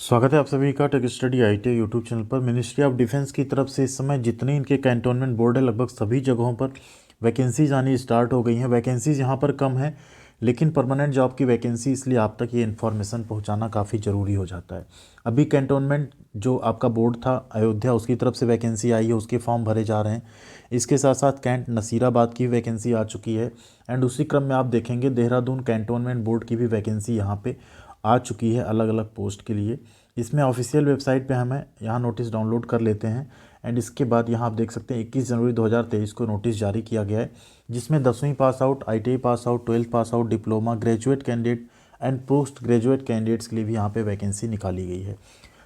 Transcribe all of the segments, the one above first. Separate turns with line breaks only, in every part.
स्वागत है आप सभी का tech study ITI YouTube channel पर। मिनिस्ट्री ऑफ डिफेंस की तरफ से इस समय जितने इनके कैंटोनमेंट बोर्ड है लगभग सभी जगहों पर वैकेंसीज आनी स्टार्ट हो गई हैं। वैकेंसीज यहाँ पर कम है लेकिन परमानेंट जॉब की वैकेंसी, इसलिए आप तक ये इन्फॉर्मेशन पहुँचाना काफ़ी ज़रूरी हो जाता है। अभी कैंटोनमेंट जो आपका बोर्ड था अयोध्या, उसकी तरफ से वैकेंसी आई है, उसके फॉर्म भरे जा रहे हैं। इसके साथ साथ कैंट नसीराबाद की वैकेंसी आ चुकी है एंड उसी क्रम में आप देखेंगे देहरादून कैंटोनमेंट बोर्ड की भी वैकेंसी यहाँ पे आ चुकी है अलग अलग पोस्ट के लिए। इसमें ऑफिशियल वेबसाइट पे हमें यहाँ नोटिस डाउनलोड कर लेते हैं एंड इसके बाद यहाँ आप देख सकते हैं 21 जनवरी 2023 को नोटिस जारी किया गया है, जिसमें 10वीं pass out, ITI pass out, 12th pass out, diploma, graduate candidate and post graduate candidates के लिए भी यहाँ पे वैकेंसी निकाली गई है।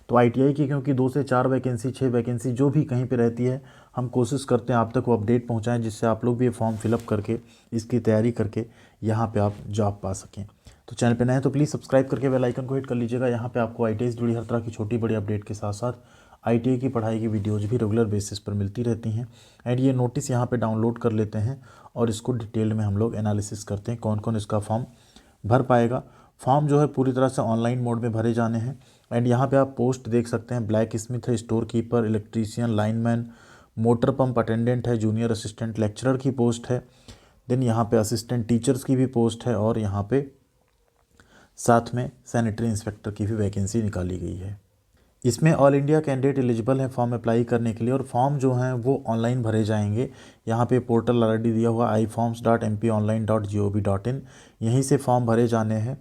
तो आईटीआई की क्योंकि 2 से 4 वैकेंसी, 6 वैकेंसी जो भी कहीं पे रहती है, हम कोशिश करते हैं आप तक वो अपडेट पहुँचाएँ, जिससे आप लोग भी ये फॉर्म फिलअप करके इसकी तैयारी करके यहाँ पे आप जॉब पा सकें। तो चैनल पे नए हैं तो प्लीज़ सब्सक्राइब करके बेल आइकन को हिट कर लीजिएगा। यहाँ पे आपको आईटीआई से जुड़ी हर तरह की छोटी बड़ी अपडेट के साथ साथ आईटीआई की पढ़ाई की वीडियोज भी रेगुलर बेसिस पर मिलती रहती हैं। एंड ये नोटिस यहाँ पे डाउनलोड कर लेते हैं और इसको डिटेल में हम लोग एनालिसिस करते हैं कौन कौन इसका फॉर्म भर पाएगा। फॉर्म जो है पूरी तरह से ऑनलाइन मोड में भरे जाने हैं। एंड यहाँ पे आप पोस्ट देख सकते हैं, ब्लैक स्मिथ है, store keeper, electrician, lineman, motor pump attendant है, जूनियर असिस्टेंट लेक्चरर की पोस्ट है। देन यहाँ पे असिस्टेंट टीचर्स की भी पोस्ट है और यहाँ पे साथ में सैनिटरी इंस्पेक्टर की भी वैकेंसी निकाली गई है। इसमें ऑल इंडिया कैंडिडेट एलिजिबल है फॉर्म अप्लाई करने के लिए और फॉर्म जो हैं वो ऑनलाइन भरे जाएंगे। यहाँ पे पोर्टल ऑलरेडी दिया हुआ iforms.mponline.gov.in, यहीं से फॉर्म भरे जाने हैं।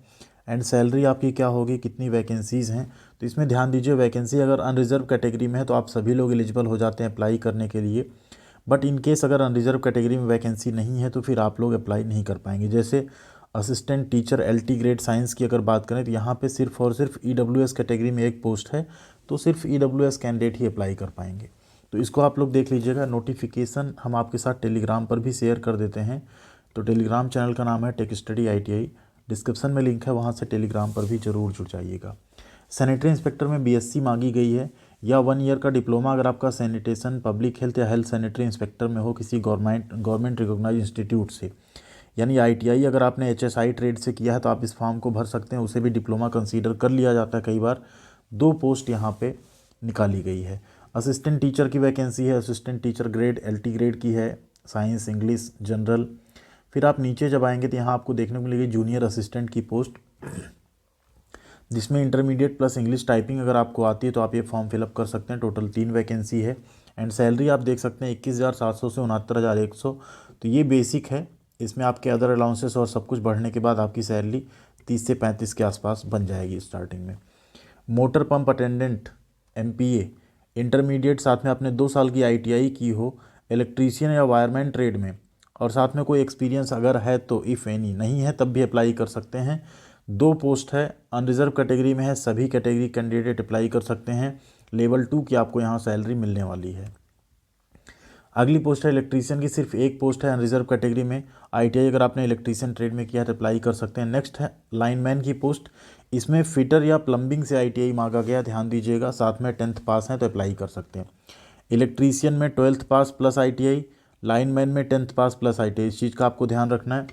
एंड सैलरी आपकी क्या होगी, कितनी वैकेंसीज़ हैं, तो इसमें ध्यान दीजिए। वैकेंसी अगर अनरिजर्व कैटेगरी में है तो आप सभी लोग एलिजिबल हो जाते हैं अप्लाई करने के लिए, बट इन केस अगर अनरिजर्व कैटेगरी में वैकेंसी नहीं है तो फिर आप लोग अप्लाई नहीं कर पाएंगे। जैसे assistant teacher LT grade science की अगर बात करें तो यहाँ पे सिर्फ और सिर्फ ईडब्ल्यूएस कैटेगरी में एक पोस्ट है, तो सिर्फ ईडब्ल्यूएस कैंडिडेट ही अप्लाई कर पाएंगे। तो इसको आप लोग देख लीजिएगा। नोटिफिकेशन हम आपके साथ टेलीग्राम पर भी शेयर कर देते हैं। तो टेलीग्राम चैनल का नाम है टेक स्टडी आईटीआई, डिस्क्रिप्शन में लिंक है, वहाँ से टेलीग्राम पर भी ज़रूर जुड़ जाइएगा। सैनिटरी इंस्पेक्टर में बीएससी मांगी गई है या 1 ईयर का डिप्लोमा अगर आपका सैनिटेशन, पब्लिक हेल्थ या हेल्थ सैनिटरी इंस्पेक्टर में हो किसी गवर्नमेंट रिकॉग्नाइज इंस्टीट्यूट से, यानी आईटीआई अगर आपने एचएसआई ट्रेड से किया है तो आप इस फॉर्म को भर सकते हैं, उसे भी डिप्लोमा कंसीडर कर लिया जाता है कई बार। 2 पोस्ट यहाँ पे निकाली गई है। असिस्टेंट टीचर की वैकेंसी है, assistant teacher grade LT grade की है, साइंस, इंग्लिश, जनरल। फिर आप नीचे जब आएंगे तो यहाँ आपको देखने को मिलेगी जूनियर असिस्टेंट की पोस्ट, जिसमें इंटरमीडिएट प्लस इंग्लिश टाइपिंग अगर आपको आती है तो आप ये फॉर्म फिलअप कर सकते हैं। टोटल 3 वैकेंसी है एंड सैलरी आप देख सकते हैं 21,700 से 69,100। तो ये बेसिक है, इसमें आपके अदर अलाउंसेस और सब कुछ बढ़ने के बाद आपकी सैलरी 30 से 35 के आसपास बन जाएगी स्टार्टिंग में। Motor pump attendant MPa intermediate, साथ में आपने 2 साल की आईटीआई की हो इलेक्ट्रीशियन या वायरमैन ट्रेड में, और साथ में कोई एक्सपीरियंस अगर है तो इफ़ एनी, नहीं है तब भी अप्लाई कर सकते हैं। 2 पोस्ट है, अनरिजर्व कैटेगरी में है, सभी कैटेगरी कैंडिडेट अप्लाई कर सकते हैं। लेवल 2 की आपको यहाँ सैलरी मिलने वाली है। अगली पोस्ट है इलेक्ट्रीशियन की, सिर्फ एक पोस्ट है अनरिजर्व कैटेगरी में। आईटीआई अगर आपने इलेक्ट्रीशियन ट्रेड में किया है तो अप्लाई कर सकते हैं। नेक्स्ट है लाइनमैन की पोस्ट, इसमें फिटर या प्लम्बिंग से आईटीआई मांगा गया, ध्यान दीजिएगा। साथ में 10th पास है तो अप्लाई कर सकते हैं। इलेक्ट्रीशियन में 12th पास प्लस आईटीआई, लाइनमैन में 10th पास प्लस आईटीआई, इस चीज़ का आपको ध्यान रखना है।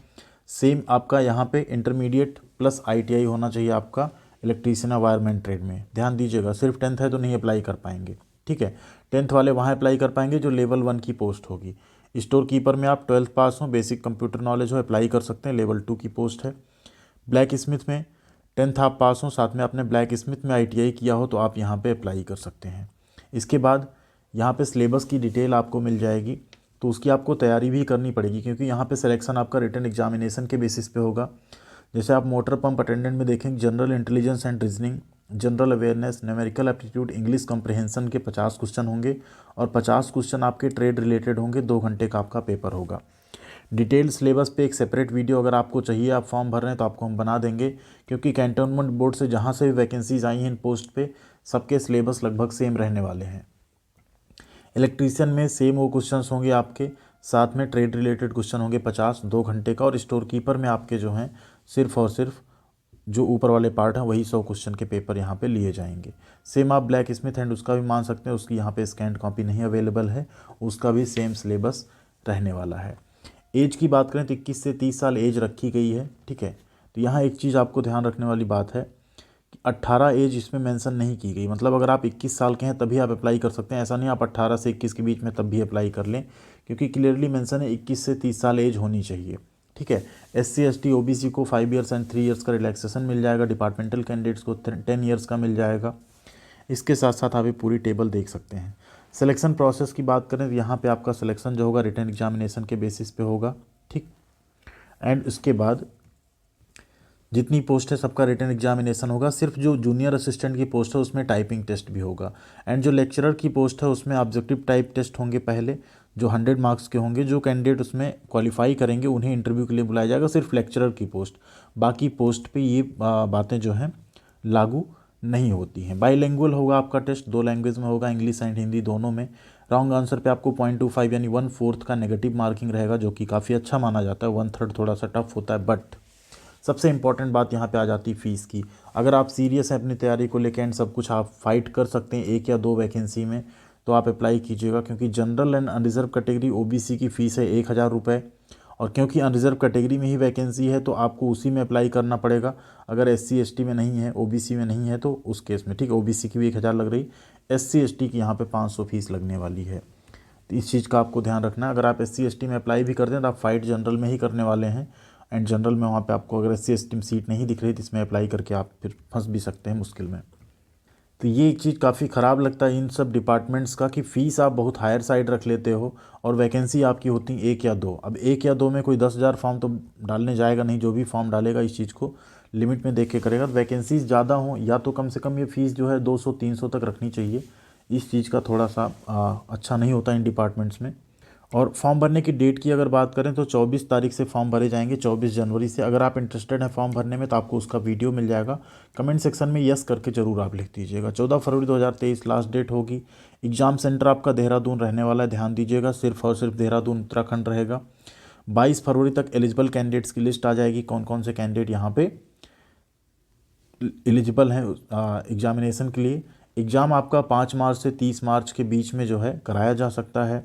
सेम आपका यहाँ पे इंटरमीडिएट प्लस आईटीआई होना चाहिए आपका इलेक्ट्रीशियन या वायरमैन ट्रेड में, ध्यान दीजिएगा। सिर्फ 10th है तो नहीं अप्लाई कर पाएंगे, ठीक है। 10th वाले वहाँ अप्लाई कर पाएंगे जो लेवल 1 की पोस्ट होगी। स्टोर कीपर में आप 12th पास हो, बेसिक कंप्यूटर नॉलेज हो, अप्लाई कर सकते हैं, लेवल 2 की पोस्ट है। ब्लैक स्मिथ में 10th आप पास हो, साथ में आपने ब्लैक स्मिथ में आईटीआई किया हो तो आप यहाँ पे अप्लाई कर सकते हैं। इसके बाद यहाँ पे सिलेबस की डिटेल आपको मिल जाएगी, तो उसकी आपको तैयारी भी करनी पड़ेगी क्योंकि यहाँ पे सिलेक्शन आपका रिटन एग्जामिनेशन के बेसिस पे होगा। जैसे आप मोटर पंप अटेंडेंट में देखेंगे general intelligence and reasoning, general awareness, numerical aptitude, English comprehension के 50 क्वेश्चन होंगे और 50 क्वेश्चन आपके ट्रेड रिलेटेड होंगे। 2 घंटे का आपका पेपर होगा। डिटेल सिलेबस पे एक सेपरेट वीडियो अगर आपको चाहिए, आप फॉर्म भर रहे हैं तो आपको हम बना देंगे, क्योंकि कैंटोनमेंट बोर्ड से जहाँ से भी वैकेंसीज आई हैं इन पोस्ट पे सबके सिलेबस लगभग सेम रहने वाले हैं। इलेक्ट्रीशियन में सेम वो क्वेश्चंस होंगे आपके, साथ में ट्रेड रिलेटेड क्वेश्चन होंगे 50, 2 घंटे का। और स्टोर कीपर में आपके जो हैं सिर्फ और सिर्फ जो ऊपर वाले पार्ट हैं वही 100 क्वेश्चन के पेपर यहाँ पे लिए जाएंगे। सेम आप ब्लैक स्मिथ एंड उसका भी मान सकते हैं, उसकी यहाँ पे स्कैंड कॉपी नहीं अवेलेबल है, उसका भी सेम सिलेबस रहने वाला है। एज की बात करें तो 21 से 30 साल एज रखी गई है, ठीक है। तो यहाँ एक चीज़ आपको ध्यान रखने वाली बात है 18 एज इसमें मेंशन नहीं की गई, मतलब अगर आप 21 साल के हैं तभी आप अप्लाई कर सकते हैं, ऐसा नहीं आप 18 से 21 के बीच में तब भी अप्लाई कर लें, क्योंकि क्लियरली मेंशन है 21 से 30 साल एज होनी चाहिए। ठीक है। SC ST OBC को 5 ईयर्स एंड 3 ईयर्स का रिलैक्सेशन मिल जाएगा, डिपार्टमेंटल कैंडिडेट्स को 10 ईयर्स का मिल जाएगा। इसके साथ साथ आप ये पूरी टेबल देख सकते हैं। सिलेक्शन प्रोसेस की बात करें तो यहाँ पे आपका सिलेक्शन जो होगा रिटन एग्जामिनेशन के बेसिस पे होगा। ठीक। एंड उसके बाद जितनी पोस्ट है सबका रिटन एग्जामिनेशन होगा, सिर्फ जो जूनियर असिस्टेंट की पोस्ट है उसमें टाइपिंग टेस्ट भी होगा। एंड जो लेक्चरर की पोस्ट है उसमें ऑब्जेक्टिव टाइप टेस्ट होंगे पहले, जो 100 मार्क्स के होंगे। जो कैंडिडेट उसमें क्वालिफाई करेंगे उन्हें इंटरव्यू के लिए बुलाया जाएगा, सिर्फ लेक्चरर की पोस्ट। बाकी पोस्ट पे ये बातें जो हैं लागू नहीं होती हैं। बाईलैंग्वेज होगा आपका टेस्ट, 2 लैंग्वेज में होगा, इंग्लिश एंड हिंदी दोनों में। रॉन्ग आंसर पे आपको 0.25 यानी 1/4 का नेगेटिव मार्किंग रहेगा, जो कि काफ़ी अच्छा माना जाता है। 1/3 थोड़ा सा टफ होता है। बट सबसे इंपॉर्टेंट बात यहाँ पे आ जाती है फीस की। अगर आप सीरियस हैं अपनी तैयारी को लेकर एंड सब कुछ आप फाइट कर सकते हैं 1 या 2 वैकेंसी में, तो आप अप्लाई कीजिएगा, क्योंकि general and unreserved category OBC की फ़ीस है 1000 रुपये। और क्योंकि अनरिजर्व कैटेगरी में ही वैकेंसी है तो आपको उसी में अप्लाई करना पड़ेगा। अगर SC ST में नहीं है, OBC में नहीं है, तो उस केस में ठीक है OBC की भी 1000 लग रही, SC ST की यहाँ पे 500 फीस लगने वाली है। तो इस चीज़ का आपको ध्यान रखना है। अगर आप SC ST में अप्लाई भी कर दें तो आप फाइट जनरल में ही करने वाले हैं। एंड जनरल में वहाँ पे आपको अगर SC ST में सीट नहीं दिख रही तो इसमें अप्लाई करके आप फिर फंस भी सकते हैं मुश्किल में। तो ये एक चीज़ काफ़ी ख़राब लगता है इन सब डिपार्टमेंट्स का, कि फ़ीस आप बहुत हायर साइड रख लेते हो और वैकेंसी आपकी होती 1 या 2। अब 1 या 2 में कोई 10,000 फॉर्म तो डालने जाएगा नहीं, जो भी फॉर्म डालेगा इस चीज़ को लिमिट में देख के करेगा। तो वैकेंसीज ज़्यादा हों या तो कम से कम ये फ़ीस जो है 200-300 तक रखनी चाहिए। इस चीज़ का थोड़ा सा अच्छा नहीं होता इन डिपार्टमेंट्स में। और फॉर्म भरने की डेट की अगर बात करें तो 24 तारीख से फॉर्म भरे जाएंगे, 24 जनवरी से। अगर आप इंटरेस्टेड हैं फॉर्म भरने में तो आपको उसका वीडियो मिल जाएगा। कमेंट सेक्शन में यस करके ज़रूर आप लिख दीजिएगा। 14 फरवरी 2023 लास्ट डेट होगी। एग्ज़ाम सेंटर आपका देहरादून रहने वाला है, ध्यान दीजिएगा, सिर्फ और सिर्फ देहरादून उत्तराखंड रहेगा। 22 फरवरी तक एलिजिबल कैंडिडेट्स की लिस्ट आ जाएगी, कौन कौन से कैंडिडेट यहाँ पे एलिजिबल हैं एग्जामिनेशन के लिए। एग्ज़ाम आपका 5 मार्च से 30 मार्च के बीच में जो है कराया जा सकता है।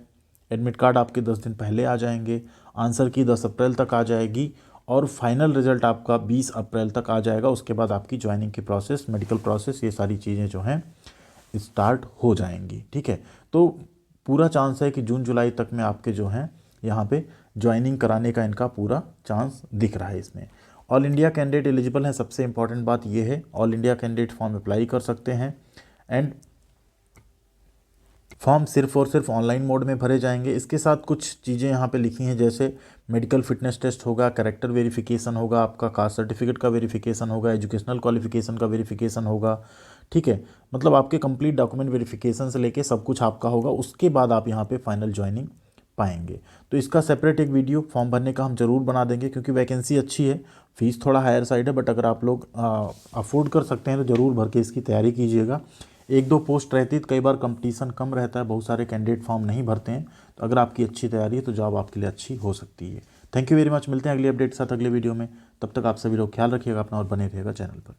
एडमिट कार्ड आपके 10 दिन पहले आ जाएंगे। आंसर की 10 अप्रैल तक आ जाएगी और फाइनल रिजल्ट आपका 20 अप्रैल तक आ जाएगा। उसके बाद आपकी ज्वाइनिंग की प्रोसेस, मेडिकल प्रोसेस, ये सारी चीज़ें जो हैं स्टार्ट हो जाएंगी। ठीक है। तो पूरा चांस है कि जून जुलाई तक में आपके जो हैं यहाँ पे ज्वाइनिंग कराने का इनका पूरा चांस दिख रहा है इसमें। ऑल इंडिया कैंडिडेट एलिजिबल हैं, सबसे इंपॉर्टेंट बात ये है। All India candidate form apply कर सकते हैं एंड फॉर्म सिर्फ और सिर्फ ऑनलाइन मोड में भरे जाएंगे। इसके साथ कुछ चीज़ें यहाँ पे लिखी हैं, जैसे मेडिकल फिटनेस टेस्ट होगा, कैरेक्टर वेरिफिकेशन होगा, आपका कास्ट सर्टिफिकेट का वेरिफिकेशन होगा, एजुकेशनल क्वालिफिकेशन का वेरिफिकेशन होगा। ठीक है। मतलब आपके कंप्लीट डॉक्यूमेंट वेरिफिकेशन से लेके सब कुछ आपका होगा, उसके बाद आप यहाँ पे फाइनल ज्वाइनिंग पाएंगे। तो इसका सेपरेट एक वीडियो फॉर्म भरने का हम ज़रूर बना देंगे, क्योंकि वैकेंसी अच्छी है, फीस थोड़ा हायर साइड है, बट अगर आप लोग अफोर्ड कर सकते हैं तो ज़रूर भर के इसकी तैयारी कीजिएगा। 1-2 पोस्ट रहती है तो कई बार कंपटीशन कम रहता है, बहुत सारे कैंडिडेट फॉर्म नहीं भरते हैं। तो अगर आपकी अच्छी तैयारी है तो जॉब आपके लिए अच्छी हो सकती है। Thank you very much. मिलते हैं अगली अपडेट के साथ अगले वीडियो में। तब तक आप सभी लोग ख्याल रखिएगा अपना और बने रहिएगा चैनल पर।